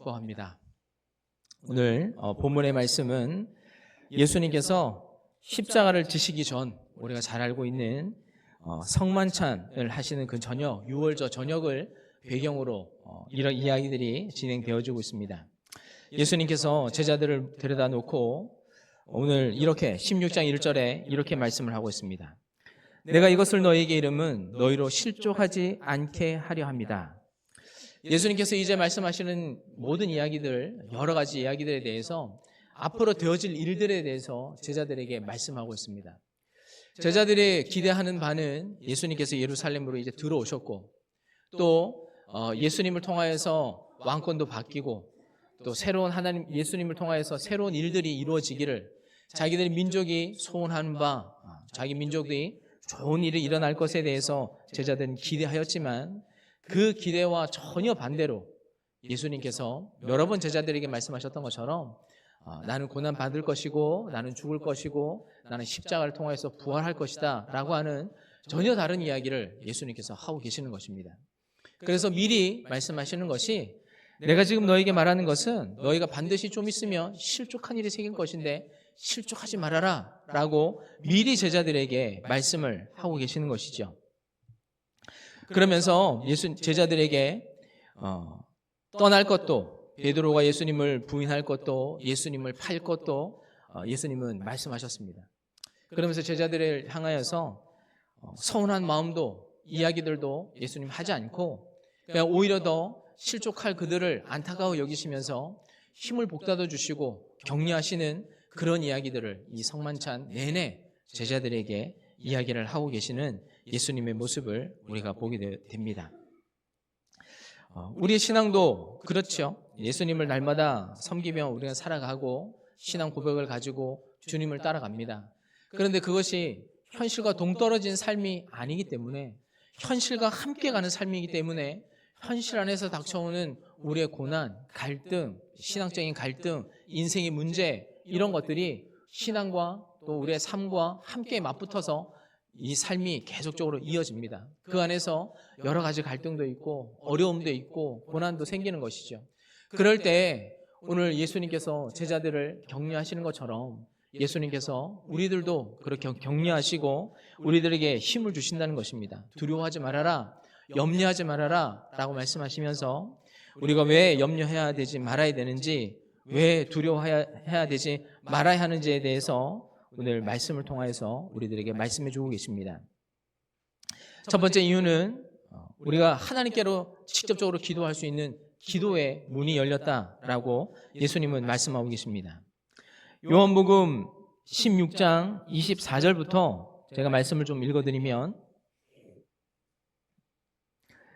축복합니다. 오늘 본문의 말씀은 예수님께서 십자가를 지시기 전 우리가 잘 알고 있는 성만찬을 하시는 그 저녁, 유월절 저녁을 배경으로 이런 이야기들이 진행되어지고 있습니다. 예수님께서 제자들을 데려다 놓고 오늘 이렇게 16장 1절에 이렇게 말씀을 하고 있습니다. 내가 이것을 너희에게 이름은 너희로 실족하지 않게 하려 합니다. 예수님께서 이제 말씀하시는 모든 이야기들, 여러 가지 이야기들에 대해서 앞으로 되어질 일들에 대해서 제자들에게 말씀하고 있습니다. 제자들이 기대하는 바는 예수님께서 예루살렘으로 이제 들어오셨고 또 예수님을 통하여서 왕권도 바뀌고 또 새로운 하나님 예수님을 통하여서 새로운 일들이 이루어지기를 자기들의 민족이 소원하는 바 자기 민족이 좋은 일이 일어날 것에 대해서 제자들은 기대하였지만 그 기대와 전혀 반대로 예수님께서 여러 번 제자들에게 말씀하셨던 것처럼 나는 고난 받을 것이고 나는 죽을 것이고 나는 십자가를 통해서 부활할 것이다 라고 하는 전혀 다른 이야기를 예수님께서 하고 계시는 것입니다. 그래서 미리 말씀하시는 것이 내가 지금 너에게 말하는 것은 너희가 반드시 좀 있으면 실족한 일이 생길 것인데 실족하지 말아라 라고 미리 제자들에게 말씀을 하고 계시는 것이죠. 그러면서 제자들에게 떠날 것도 베드로가 예수님을 부인할 것도 예수님을 팔 것도 예수님은 말씀하셨습니다. 그러면서 제자들을 향하여서 서운한 마음도 이야기들도 예수님 하지 않고 그냥 오히려 더 실족할 그들을 안타까워 여기시면서 힘을 복돋아 주시고 격려하시는 그런 이야기들을 이 성만찬 내내 제자들에게 이야기를 하고 계시는 예수님의 모습을 우리가 보게 됩니다. 우리의 신앙도 그렇죠. 예수님을 날마다 섬기며 우리가 살아가고 신앙 고백을 가지고 주님을 따라갑니다. 그런데 그것이 현실과 동떨어진 삶이 아니기 때문에 현실과 함께 가는 삶이기 때문에 현실 안에서 닥쳐오는 우리의 고난, 갈등, 신앙적인 갈등, 인생의 문제 이런 것들이 신앙과 또 우리의 삶과 함께 맞붙어서 이 삶이 계속적으로 이어집니다. 그 안에서 여러 가지 갈등도 있고 어려움도 있고 고난도 생기는 것이죠. 그럴 때 오늘 예수님께서 제자들을 격려하시는 것처럼 예수님께서 우리들도 그렇게 격려하시고 우리들에게 힘을 주신다는 것입니다. 두려워하지 말아라, 염려하지 말아라 라고 말씀하시면서 우리가 왜 염려해야 되지 말아야 되는지 왜 두려워해야 되지 말아야 하는지에 대해서 오늘 말씀을 통해서 우리들에게 말씀해 주고 계십니다. 첫 번째 이유는 우리가 하나님께로 직접적으로 기도할 수 있는 기도의 문이 열렸다라고 예수님은 말씀하고 계십니다. 요한복음 16장 24절부터 제가 말씀을 좀 읽어드리면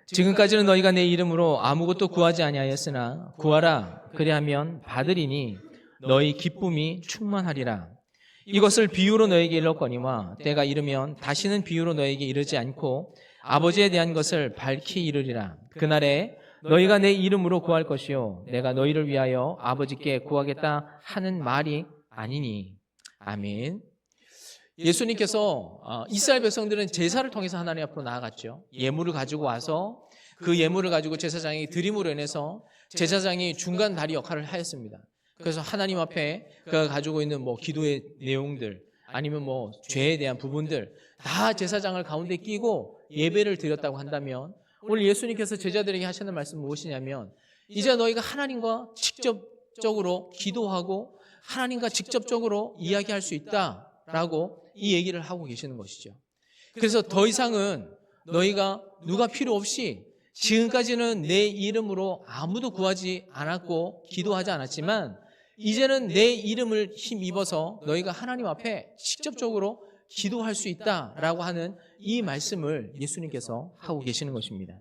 지금까지는 너희가 내 이름으로 아무것도 구하지 아니하였으나 구하라 그리하면 받으리니 너희 기쁨이 충만하리라. 이것을 비유로 너에게 일렀거니와 때가 이르면 다시는 비유로 너에게 이르지 않고 아버지에 대한 것을 밝히 이르리라. 그날에 너희가 내 이름으로 구할 것이요 내가 너희를 위하여 아버지께 구하겠다 하는 말이 아니니. 아멘. 예수님께서 이스라엘 백성들은 제사를 통해서 하나님 앞으로 나아갔죠. 예물을 가지고 와서 그 예물을 가지고 제사장이 드림으로 인해서 제사장이 중간 다리 역할을 하였습니다. 그래서 하나님 앞에 그가 가지고 있는 기도의 내용들 아니면 죄에 대한 부분들 다 제사장을 가운데 끼고 예배를 드렸다고 한다면 오늘 예수님께서 제자들에게 하시는 말씀은 무엇이냐면 이제 너희가 하나님과 직접적으로 기도하고 하나님과 직접적으로 이야기할 수 있다라고 이 얘기를 하고 계시는 것이죠. 그래서 더 이상은 너희가 누가 필요 없이 지금까지는 내 이름으로 아무도 구하지 않았고 기도하지 않았지만 이제는 내 이름을 힘입어서 너희가 하나님 앞에 직접적으로 기도할 수 있다라고 하는 이 말씀을 예수님께서 하고 계시는 것입니다.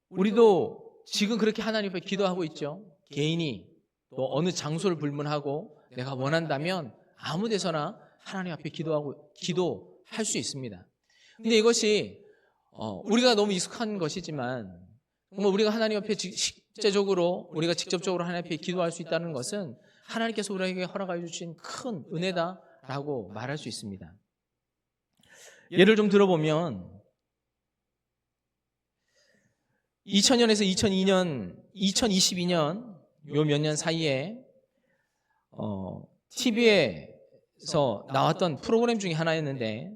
우리도 지금 그렇게 하나님 앞에 기도하고 있죠. 개인이 또 어느 장소를 불문하고 내가 원한다면 아무 데서나 하나님 앞에 기도할 수 있습니다. 근데 이것이 우리가 너무 익숙한 것이지만 우리가 하나님 앞에 실제적으로 우리가 직접적으로 하나님 앞에 기도할 수 있다는 것은 하나님께서 우리에게 허락하여 주신 큰 은혜다라고 말할 수 있습니다. 예를 좀 들어보면 2000년에서 2022년 요 몇 년 사이에 TV에서 나왔던 프로그램 중에 하나였는데,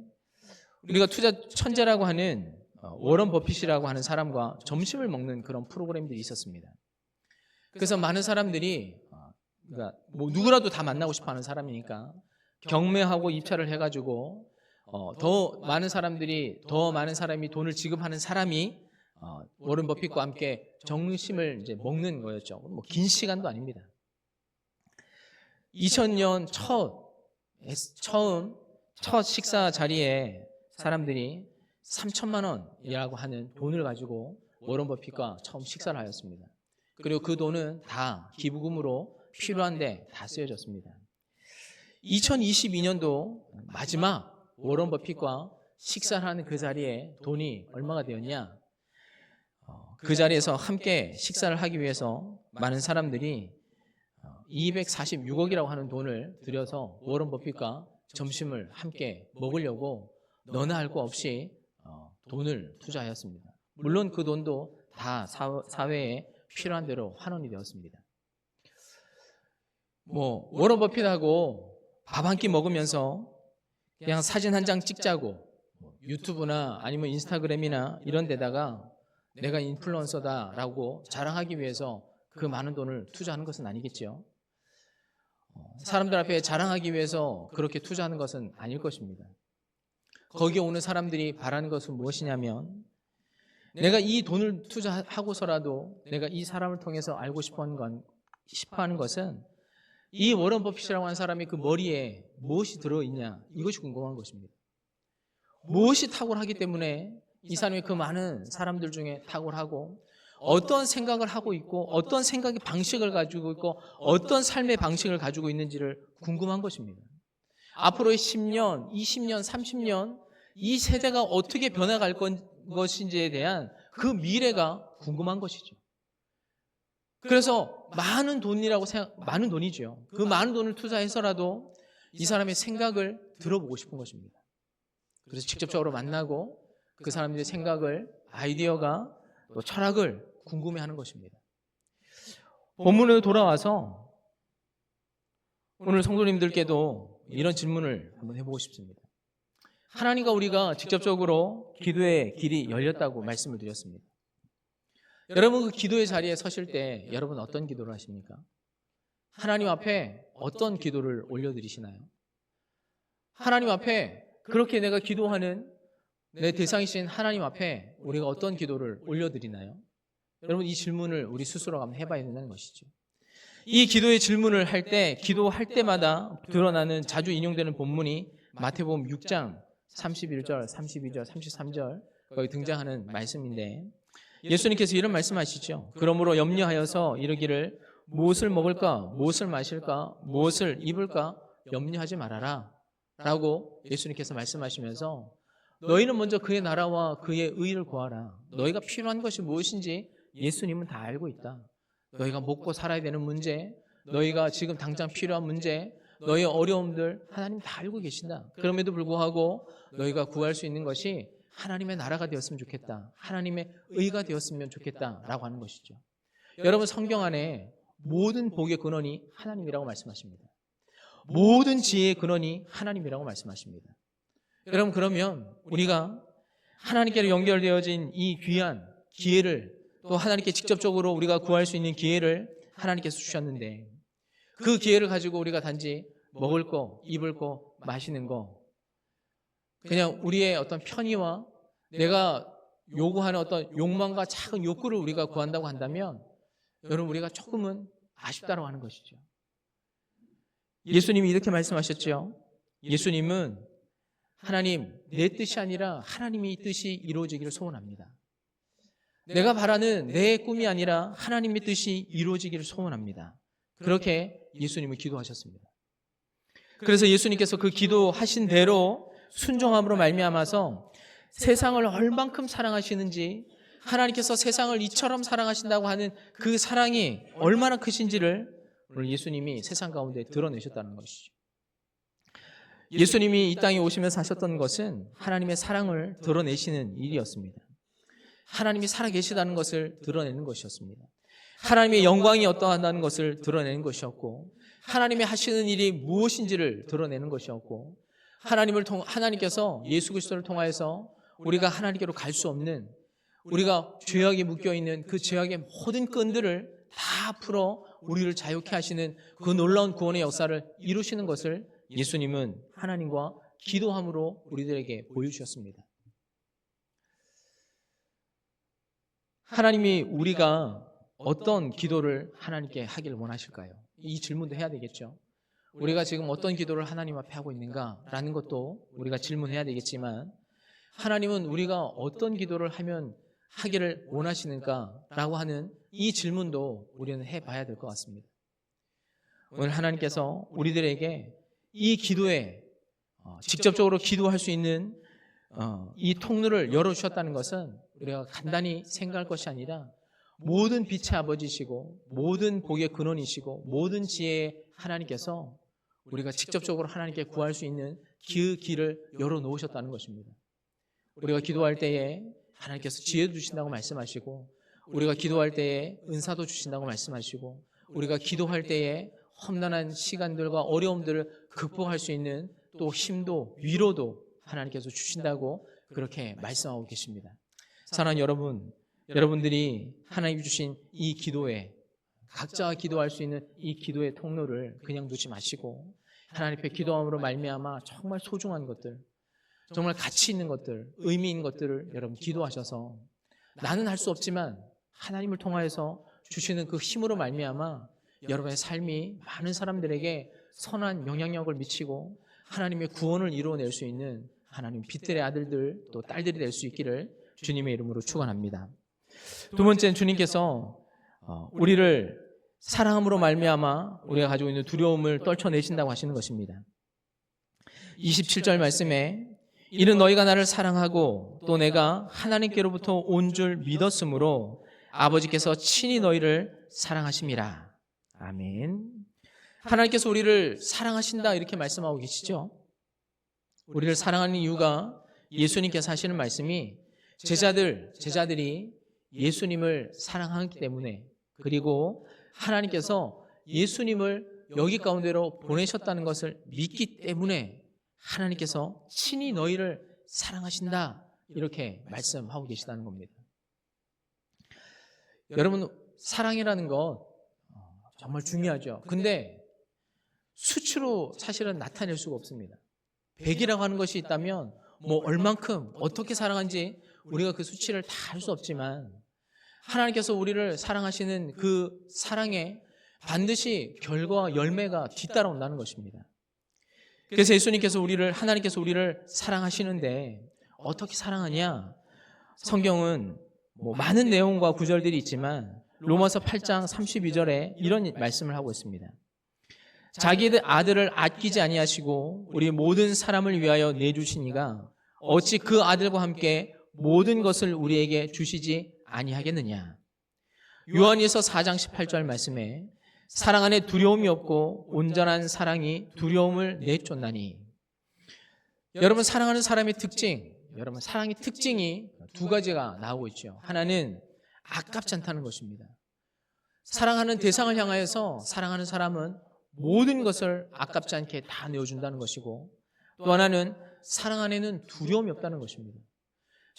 우리가 투자 천재라고 하는 워런 버핏이라고 하는 사람과 점심을 먹는 그런 프로그램들이 있었습니다. 그래서 많은 사람들이, 그러니까 뭐 누구라도 다 만나고 싶어하는 사람이니까 경매하고 입찰을 해가지고 더 많은 사람이 돈을 지급하는 사람이 워런 버핏과 함께 점심을 이제 먹는 거였죠. 뭐 긴 시간도 아닙니다. 2000년 첫 식사 자리에 사람들이 3천만 원이라고 하는 돈을 가지고 워런 버핏과 처음 식사를 하였습니다. 그리고 그 돈은 다 기부금으로 필요한데 다 쓰여졌습니다. 2022년도 마지막 워런 버핏과 식사를 하는 그 자리에 돈이 얼마가 되었냐? 그 자리에서 함께 식사를 하기 위해서 많은 사람들이 246억이라고 하는 돈을 들여서 워런 버핏과 점심을 함께 먹으려고 너나 할 거 없이 돈을 투자하였습니다. 물론 그 돈도 다 사회에 필요한 대로 환원이 되었습니다. 뭐 워런 버핏하고 밥 한 끼 먹으면서 그냥 사진 한 장 찍자고 유튜브나 아니면 인스타그램이나 이런 데다가 내가 인플루언서다라고 자랑하기 위해서 그 많은 돈을 투자하는 것은 아니겠죠. 사람들 앞에 자랑하기 위해서 그렇게 투자하는 것은 아닐 것입니다. 거기에 오는 사람들이 바라는 것은 무엇이냐면, 내가 이 돈을 투자하고서라도 내가 이 사람을 통해서 알고 싶어하는 것은 이 워런 버핏이라고 하는 사람이 그 머리에 무엇이 들어있냐, 이것이 궁금한 것입니다. 무엇이 탁월하기 때문에 이 사람이 그 많은 사람들 중에 탁월하고, 어떤 생각을 하고 있고 어떤 생각의 방식을 가지고 있고 어떤 삶의 방식을 가지고 있는지를 궁금한 것입니다. 앞으로의 10년, 20년, 30년 이 세대가 어떻게 변해갈 것인지에 대한 그 미래가 궁금한 것이죠. 그래서 많은 돈이죠. 그 많은 돈을 투자해서라도 이 사람의 생각을 들어보고 싶은 것입니다. 그래서 직접적으로 만나고 그 사람들의 생각을, 아이디어가, 또 철학을 궁금해하는 것입니다. 본문으로 돌아와서 오늘 성도님들께도 이런 질문을 한번 해보고 싶습니다. 하나님과 우리가 직접적으로 기도의 길이 열렸다고 말씀을 드렸습니다. 여러분, 그 기도의 자리에 서실 때 여러분 어떤 기도를 하십니까? 하나님 앞에 어떤 기도를 올려드리시나요? 하나님 앞에 그렇게 내가 기도하는 내 대상이신 하나님 앞에 우리가 어떤 기도를 올려드리나요? 여러분, 이 질문을 우리 스스로가 한번 해봐야 된다는 것이죠. 이 기도의 질문을 할 때, 기도할 때마다 드러나는 자주 인용되는 본문이 마태복음 6장 31절, 32절, 33절 거기 등장하는 말씀인데, 예수님께서 이런 말씀하시죠. 그러므로 염려하여서 이르기를 무엇을 먹을까, 무엇을 마실까, 무엇을 입을까 염려하지 말아라 라고 예수님께서 말씀하시면서, 너희는 먼저 그의 나라와 그의 의를 구하라. 너희가 필요한 것이 무엇인지 예수님은 다 알고 있다. 너희가 먹고 살아야 되는 문제, 너희가 지금 당장 필요한 문제, 너희의 어려움들 하나님 다 알고 계신다. 그럼에도 불구하고 너희가 구할 수 있는 것이 하나님의 나라가 되었으면 좋겠다, 하나님의 의가 되었으면 좋겠다라고 하는 것이죠. 여러분, 성경 안에 모든 복의 근원이 하나님이라고 말씀하십니다. 모든 지혜의 근원이 하나님이라고 말씀하십니다. 여러분, 그러면 우리가 하나님께로 연결되어진 이 귀한 기회를, 또 하나님께 직접적으로 우리가 구할 수 있는 기회를 하나님께서 주셨는데, 그 기회를 가지고 우리가 단지 먹을 거, 입을 거, 마시는 거, 그냥 우리의 어떤 편의와 내가 요구하는 어떤 욕망과 작은 욕구를 우리가 구한다고 한다면, 여러분, 우리가 조금은 아쉽다고 하는 것이죠. 예수님이 이렇게 말씀하셨죠. 예수님은 하나님, 내 뜻이 아니라 하나님의 뜻이 이루어지기를 소원합니다. 내가 바라는 내 꿈이 아니라 하나님의 뜻이 이루어지기를 소원합니다. 그렇게 예수님은 기도하셨습니다. 그래서 예수님께서 그 기도하신 대로 순종함으로 말미암아서 세상을 얼만큼 사랑하시는지, 하나님께서 세상을 이처럼 사랑하신다고 하는 그 사랑이 얼마나 크신지를 오늘 예수님이 세상 가운데 드러내셨다는 것이죠. 예수님이 이 땅에 오시면서 하셨던 것은 하나님의 사랑을 드러내시는 일이었습니다. 하나님이 살아계시다는 것을 드러내는 것이었습니다. 하나님의 영광이 어떠하다는 것을 드러내는 것이었고, 하나님이 하시는 일이 무엇인지를 드러내는 것이었고, 하나님께서 예수 그리스도를 통하여서 우리가 하나님께로 갈 수 없는, 우리가 죄악에 묶여있는 그 죄악의 모든 끈들을 다 풀어 우리를 자유케 하시는 그 놀라운 구원의 역사를 이루시는 것을 예수님은 하나님과 기도함으로 우리들에게 보여주셨습니다. 하나님이 우리가 어떤 기도를 하나님께 하기를 원하실까요? 이 질문도 해야 되겠죠. 우리가 지금 어떤 기도를 하나님 앞에 하고 있는가라는 것도 우리가 질문해야 되겠지만, 하나님은 우리가 어떤 기도를 하기를 원하시는가라고 하는 이 질문도 우리는 해봐야 될 것 같습니다. 오늘 하나님께서 우리들에게 이 기도에 직접적으로 기도할 수 있는 이 통로를 열어주셨다는 것은 우리가 간단히 생각할 것이 아니라 모든 빛의 아버지시고 모든 복의 근원이시고 모든 지혜의 하나님께서 우리가 직접적으로 하나님께 구할 수 있는 그 길을 열어놓으셨다는 것입니다. 우리가 기도할 때에 하나님께서 지혜도 주신다고 말씀하시고, 우리가 기도할 때에 은사도 주신다고 말씀하시고, 우리가 기도할 때에 험난한 시간들과 어려움들을 극복할 수 있는 또 힘도 위로도 하나님께서 주신다고 그렇게 말씀하고 계십니다. 사랑하는 여러분, 여러분들이 하나님 주신 이 기도에, 각자가 기도할 수 있는 이 기도의 통로를 그냥 두지 마시고 하나님 앞에 기도함으로 말미암아 정말 소중한 것들, 정말 가치 있는 것들, 의미 있는 것들을 여러분 기도하셔서, 나는 할 수 없지만 하나님을 통하여서 주시는 그 힘으로 말미암아 여러분의 삶이 많은 사람들에게 선한 영향력을 미치고 하나님의 구원을 이루어낼 수 있는 하나님 빛들의 아들들 또 딸들이 될 수 있기를 주님의 이름으로 축원합니다. 두 번째는 주님께서 우리를 사랑함으로 말미암아 우리가 가지고 있는 두려움을 떨쳐내신다고 하시는 것입니다. 27절 말씀에 이는 너희가 나를 사랑하고 또 내가 하나님께로부터 온 줄 믿었으므로 아버지께서 친히 너희를 사랑하심이라. 아멘. 하나님께서 우리를 사랑하신다 이렇게 말씀하고 계시죠. 우리를 사랑하는 이유가 예수님께서 하시는 말씀이 제자들이 예수님을 사랑하기 때문에, 그리고 하나님께서 예수님을 여기 가운데로 보내셨다는 것을 믿기 때문에 하나님께서 친히 너희를 사랑하신다 이렇게 말씀하고 계시다는 겁니다. 여러분, 사랑이라는 것 정말 중요하죠. 근데 수치로 사실은 나타낼 수가 없습니다. 100이라고 하는 것이 있다면 얼만큼 어떻게 사랑한지 우리가 그 수치를 다 할 수 없지만, 하나님께서 우리를 사랑하시는 그 사랑에 반드시 결과와 열매가 뒤따라온다는 것입니다. 그래서 하나님께서 우리를 사랑하시는데 어떻게 사랑하냐? 성경은 많은 내용과 구절들이 있지만 로마서 8장 32절에 이런 말씀을 하고 있습니다. 자기의 아들을 아끼지 아니하시고 우리 모든 사람을 위하여 내주시니가 어찌 그 아들과 함께 모든 것을 우리에게 주시지 아니하겠느냐. 요한일서 4장 18절 말씀에 사랑 안에 두려움이 없고 온전한 사랑이 두려움을 내쫓나니. 여러분, 사랑하는 사람의 사랑의 특징이 두 가지가 나오고 있죠. 하나는 아깝지 않다는 것입니다. 사랑하는 대상을 향하여서 사랑하는 사람은 모든 것을 아깝지 않게 다 내어준다는 것이고, 또 하나는 사랑 안에는 두려움이 없다는 것입니다.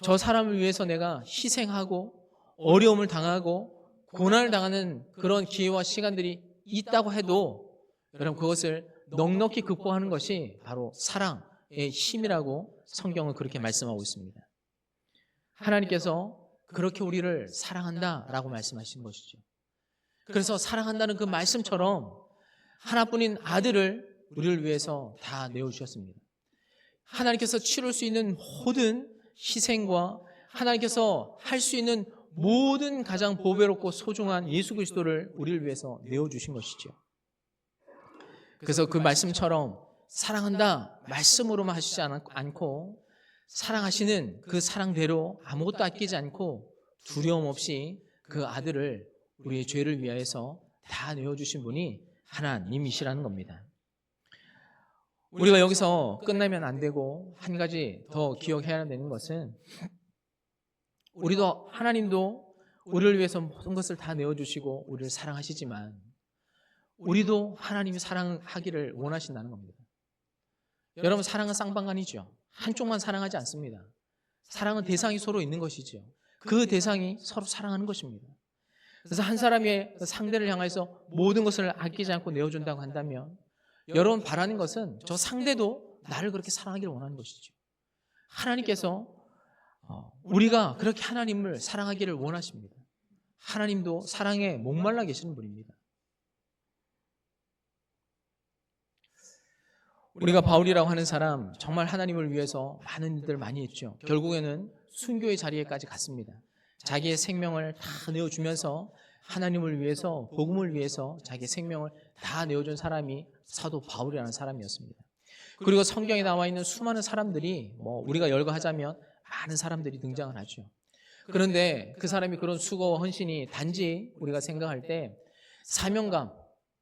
저 사람을 위해서 내가 희생하고 어려움을 당하고 고난을 당하는 그런 기회와 시간들이 있다고 해도 여러분, 그것을 넉넉히 극복하는 것이 바로 사랑의 힘이라고 성경은 그렇게 말씀하고 있습니다. 하나님께서 그렇게 우리를 사랑한다라고 말씀하신 것이죠. 그래서 사랑한다는 그 말씀처럼 하나뿐인 아들을 우리를 위해서 다 내어주셨습니다. 하나님께서 치룰 수 있는 모든 희생과 하나님께서 할 수 있는 모든 가장 보배롭고 소중한 예수 그리스도를 우리를 위해서 내어주신 것이죠. 그래서 그 말씀처럼 사랑한다 말씀으로만 하시지 않고 사랑하시는 그 사랑대로 아무것도 아끼지 않고 두려움 없이 그 아들을 우리의 죄를 위하여서 다 내어주신 분이 하나님이시라는 겁니다. 우리가 여기서 끝나면 안 되고 한 가지 더 기억해야 되는 것은, 우리도 하나님도 우리를 위해서 모든 것을 다 내어주시고 우리를 사랑하시지만 우리도 하나님이 사랑하기를 원하신다는 겁니다. 여러분, 사랑은 쌍방간이죠. 한쪽만 사랑하지 않습니다. 사랑은 대상이 서로 있는 것이죠. 그 대상이 서로 사랑하는 것입니다. 그래서 한 사람이 상대를 향해서 모든 것을 아끼지 않고 내어준다고 한다면 여러분 바라는 것은 저 상대도 나를 그렇게 사랑하기를 원하는 것이죠. 하나님께서 우리가 그렇게 하나님을 사랑하기를 원하십니다. 하나님도 사랑에 목말라 계시는 분입니다. 우리가 바울이라고 하는 사람 정말 하나님을 위해서 많은 일들을 많이 했죠. 결국에는 순교의 자리에까지 갔습니다. 자기의 생명을 다 내어주면서 하나님을 위해서, 복음을 위해서 자기의 생명을 다 내어준 사람이 사도 바울이라는 사람이었습니다. 그리고 성경에 나와 있는 수많은 사람들이 우리가 열거하자면 많은 사람들이 등장을 하죠. 그런데 그 사람이 그런 수고와 헌신이 단지 우리가 생각할 때 사명감,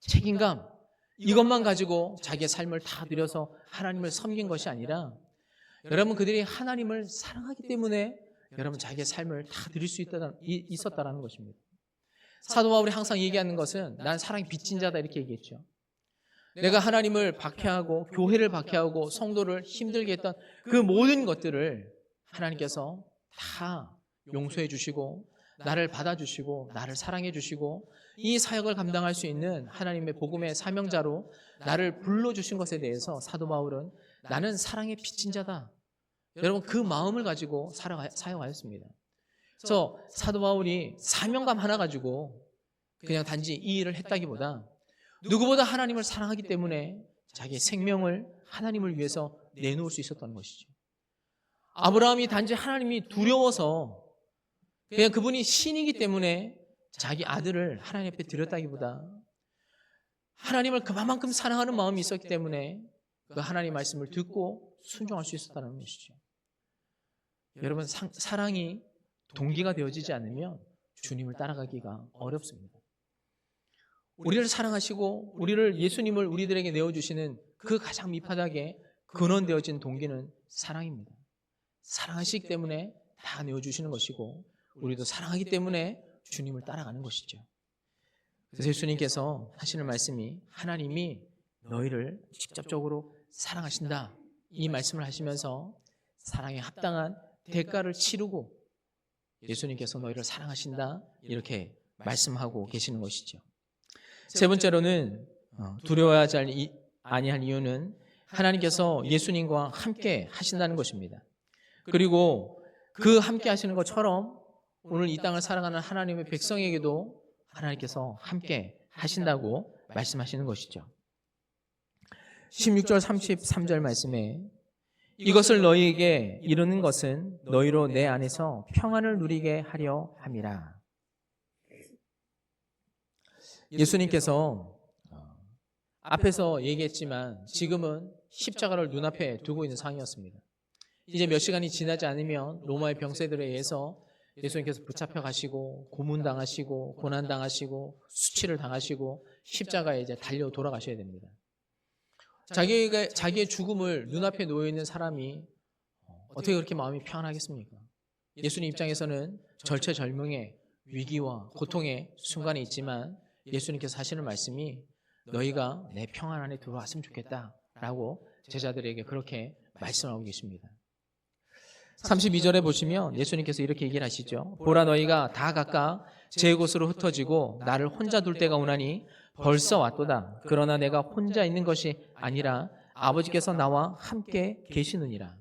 책임감 이것만 가지고 자기의 삶을 다 들여서 하나님을 섬긴 것이 아니라 여러분 그들이 하나님을 사랑하기 때문에 여러분 자기의 삶을 다 드릴 수 있었다는 것입니다. 사도 바울이 항상 얘기하는 것은 난 사랑이 빚진 자다 이렇게 얘기했죠. 내가 하나님을 박해하고 교회를 박해하고 성도를 힘들게 했던 그 모든 것들을 하나님께서 다 용서해 주시고 나를 받아주시고 나를 사랑해 주시고 이 사역을 감당할 수 있는 하나님의 복음의 사명자로 나를 불러주신 것에 대해서 사도 바울은 나는 사랑의 빚진 자다. 여러분 그 마음을 가지고 사역하였습니다. 그래서 사도 바울이 사명감 하나 가지고 그냥 단지 이 일을 했다기보다 누구보다 하나님을 사랑하기 때문에 자기의 생명을 하나님을 위해서 내놓을 수 있었던 것이죠. 아브라함이 단지 하나님이 두려워서 그냥 그분이 신이기 때문에 자기 아들을 하나님 앞에 드렸다기보다 하나님을 그만큼 사랑하는 마음이 있었기 때문에 그 하나님의 말씀을 듣고 순종할 수 있었다는 것이죠. 여러분 사랑이 동기가 되어지지 않으면 주님을 따라가기가 어렵습니다. 우리를 사랑하시고 우리를 예수님을 우리들에게 내어주시는 그 가장 밑바닥에 근원되어진 동기는 사랑입니다. 사랑하시기 때문에 다 내어주시는 것이고 우리도 사랑하기 때문에 주님을 따라가는 것이죠. 그래서 예수님께서 하시는 말씀이 하나님이 너희를 직접적으로 사랑하신다 이 말씀을 하시면서 사랑에 합당한 대가를 치르고 예수님께서 너희를 사랑하신다 이렇게 말씀하고 계시는 것이죠. 세 번째로는 두려워하지 아니할 이유는 하나님께서 예수님과 함께 하신다는 것입니다. 그리고 그 함께 하시는 것처럼 오늘 이 땅을 살아가는 하나님의 백성에게도 하나님께서 함께 하신다고 말씀하시는 것이죠. 16절 33절 말씀에 이것을 너희에게 이르는 것은 너희로 내 안에서 평안을 누리게 하려 함이라. 예수님께서 앞에서 얘기했지만 지금은 십자가를 눈앞에 두고 있는 상황이었습니다. 이제 몇 시간이 지나지 않으면 로마의 병사들에 의해서 예수님께서 붙잡혀 가시고 고문당하시고 고난당하시고 수치를 당하시고 십자가에 이제 달려 돌아가셔야 됩니다. 자기의 죽음을 눈앞에 놓여 있는 사람이 어떻게 그렇게 마음이 평안하겠습니까? 예수님 입장에서는 절체절명의 위기와 고통의 순간에 있지만 예수님께서 하시는 말씀이 너희가 내 평안 안에 들어왔으면 좋겠다라고 제자들에게 그렇게 말씀하고 계십니다. 32절에 보시면 예수님께서 이렇게 얘기를 하시죠. 보라 너희가 다 각각 제 곳으로 흩어지고 나를 혼자 둘 때가 오나니 벌써 왔도다. 그러나 내가 혼자 있는 것이 아니라 아버지께서 나와 함께 계시느니라.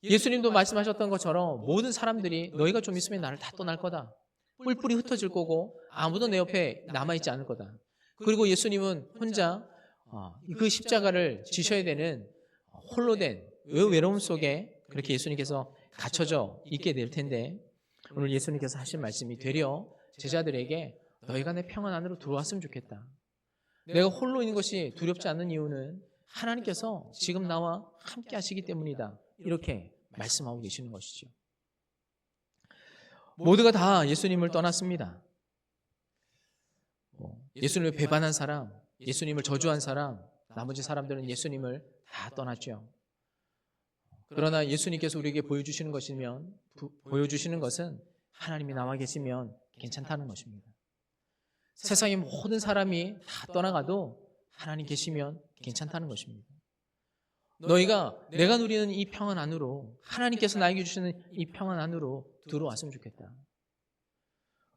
예수님도 말씀하셨던 것처럼 모든 사람들이 너희가 좀 있으면 나를 다 떠날 거다. 뿔뿔이 흩어질 거고 아무도 내 옆에 남아있지 않을 거다. 그리고 예수님은 혼자 그 십자가를 지셔야 되는 홀로 된 외로움 속에 그렇게 예수님께서 갇혀져 있게 될 텐데 오늘 예수님께서 하신 말씀이 되려 제자들에게 너희가 내 평안 안으로 들어왔으면 좋겠다. 내가 홀로 있는 것이 두렵지 않는 이유는 하나님께서 지금 나와 함께 하시기 때문이다. 이렇게 말씀하고 계시는 것이죠. 모두가 다 예수님을 떠났습니다. 예수님을 배반한 사람, 예수님을 저주한 사람, 나머지 사람들은 예수님을 다 떠났죠. 그러나 예수님께서 우리에게 보여주시는 것은 하나님이 나와 계시면 괜찮다는 것입니다. 세상의 모든 사람이 다 떠나가도 하나님 계시면 괜찮다는 것입니다. 내가 누리는 이 평안 안으로, 하나님께서 나에게 주시는 이 평안 안으로 들어왔으면 좋겠다.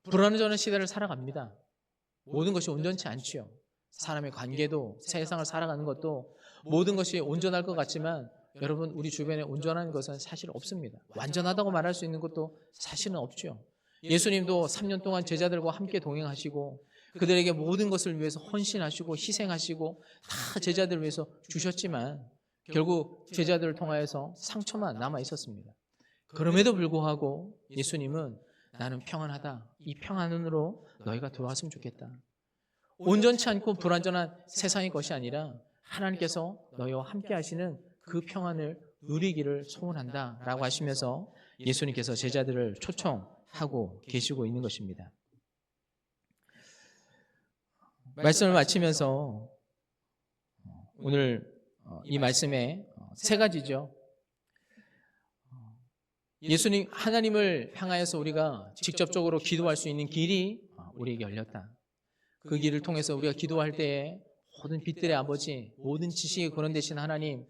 불안전한 시대를 살아갑니다. 모든 것이 온전치 않지요. 사람의 관계도, 세상을 살아가는 것도 모든 것이 온전할 것 같지만 여러분, 우리 주변에 온전한 것은 사실 없습니다. 완전하다고 말할 수 있는 것도 사실은 없죠. 예수님도 3년 동안 제자들과 함께 동행하시고 그들에게 모든 것을 위해서 헌신하시고 희생하시고 다 제자들을 위해서 주셨지만 결국 제자들을 통하여서 상처만 남아 있었습니다. 그럼에도 불구하고 예수님은 나는 평안하다. 이 평안으로 너희가 들어왔으면 좋겠다. 온전치 않고 불완전한 세상의 것이 아니라 하나님께서 너희와 함께 하시는 그 평안을 누리기를 소원한다 라고 하시면서 예수님께서 제자들을 초청하고 계시고 있는 것입니다. 말씀을 마치면서 오늘 이 말씀에 세 가지죠. 예수님, 하나님을 향하여서 우리가 직접적으로 기도할 수 있는 길이 우리에게 열렸다. 그 길을 통해서 우리가 기도할 때에 모든 빛들의 아버지, 모든 지식의 근원 되신 하나님,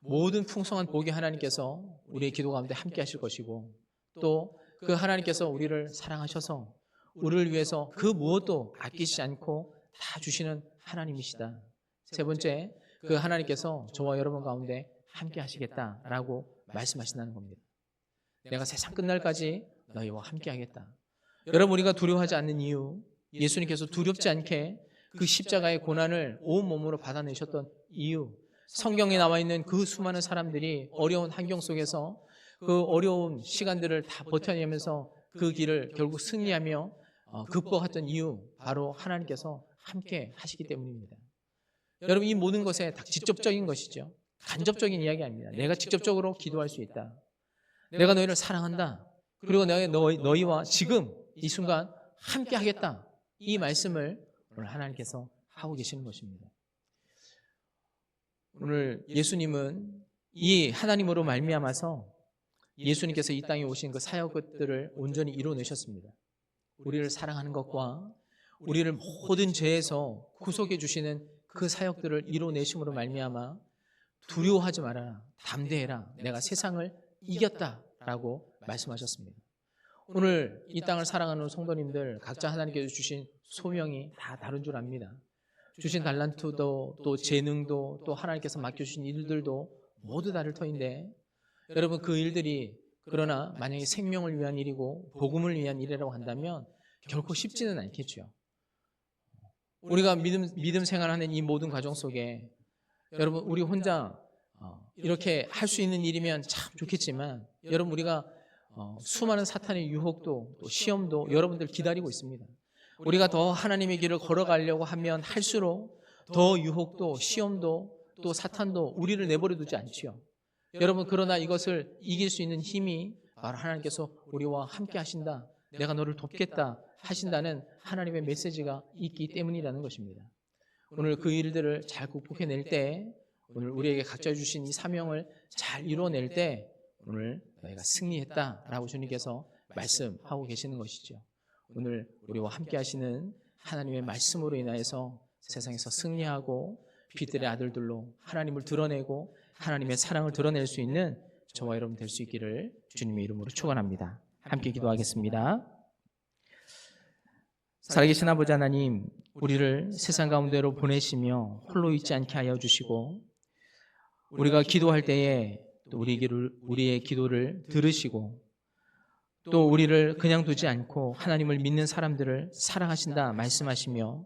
모든 풍성한 복의 하나님께서 우리의 기도 가운데 함께 하실 것이고 또 그 하나님께서 우리를 사랑하셔서 우리를 위해서 그 무엇도 아끼시지 않고 다 주시는 하나님이시다. 세 번째, 그 하나님께서 저와 여러분 가운데 함께 하시겠다라고 말씀하신다는 겁니다. 내가 세상 끝날까지 너희와 함께 하겠다. 여러분, 우리가 두려워하지 않는 이유, 예수님께서 두렵지 않게 그 십자가의 고난을 온몸으로 받아내셨던 이유, 성경에 나와 있는 그 수많은 사람들이 어려운 환경 속에서 그 어려운 시간들을 다 버텨내면서 그 길을 결국 승리하며 극복했던 이유, 바로 하나님께서 함께 하시기 때문입니다. 여러분, 이 모든 것에 다 직접적인 것이죠. 간접적인 이야기 아닙니다. 내가 직접적으로 기도할 수 있다. 내가 너희를 사랑한다. 그리고 내가 너희와 지금 이 순간 함께 하겠다. 이 말씀을 오늘 하나님께서 하고 계시는 것입니다. 오늘 예수님은 이 하나님으로 말미암아서 예수님께서 이 땅에 오신 그 사역들을 온전히 이루어내셨습니다. 우리를 사랑하는 것과 우리를 모든 죄에서 구속해 주시는 그 사역들을 이루어내심으로 말미암아 두려워하지 말아라, 담대해라, 내가 세상을 이겼다라고 말씀하셨습니다. 오늘 이 땅을 사랑하는 성도님들 각자 하나님께서 주신 소명이 다 다른 줄 압니다. 주신 달란트도 또 재능도 또 하나님께서 맡겨주신 일들도 모두 다를 터인데 여러분, 그 일들이 그러나 만약에 생명을 위한 일이고 복음을 위한 일이라고 한다면 결코 쉽지는 않겠죠. 우리가 믿음 생활하는 이 모든 과정 속에 여러분, 우리 혼자 이렇게 할 수 있는 일이면 참 좋겠지만 여러분, 우리가 수많은 사탄의 유혹도 또 시험도 여러분들 기다리고 있습니다. 우리가 더 하나님의 길을 걸어가려고 하면 할수록 더 유혹도 시험도 또 사탄도 우리를 내버려 두지 않지요. 여러분, 그러나 이것을 이길 수 있는 힘이 바로 하나님께서 우리와 함께 하신다, 내가 너를 돕겠다 하신다는 하나님의 메시지가 있기 때문이라는 것입니다. 오늘 그 일들을 잘 극복해낼 때, 오늘 우리에게 각자 주신 이 사명을 잘 이루어낼 때 오늘 너희가 승리했다라고 주님께서 말씀하고 계시는 것이죠. 오늘 우리와 함께 하시는 하나님의 말씀으로 인하여서 세상에서 승리하고 빛들의 아들들로 하나님을 드러내고 하나님의 사랑을 드러낼 수 있는 저와 여러분 될 수 있기를 주님의 이름으로 축원합니다. 함께 기도하겠습니다. 살아계신 아버지 하나님, 우리를 세상 가운데로 보내시며 홀로 있지 않게 하여 주시고 우리가 기도할 때에 또 우리의 기도를 들으시고 또 우리를 그냥 두지 않고 하나님을 믿는 사람들을 사랑하신다 말씀하시며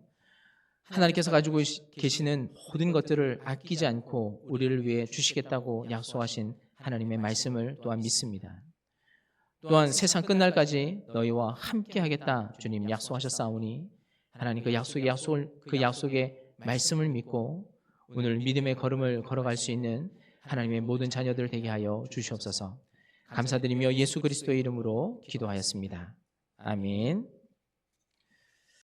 하나님께서 가지고 계시는 모든 것들을 아끼지 않고 우리를 위해 주시겠다고 약속하신 하나님의 말씀을 또한 믿습니다. 또한 세상 끝날까지 너희와 함께 하겠다 주님 약속하셨사오니 하나님 그 약속의 말씀을 믿고 오늘 믿음의 걸음을 걸어갈 수 있는 하나님의 모든 자녀들 되게 하여 주시옵소서. 감사드리며 예수 그리스도의 이름으로 기도하였습니다. 아멘.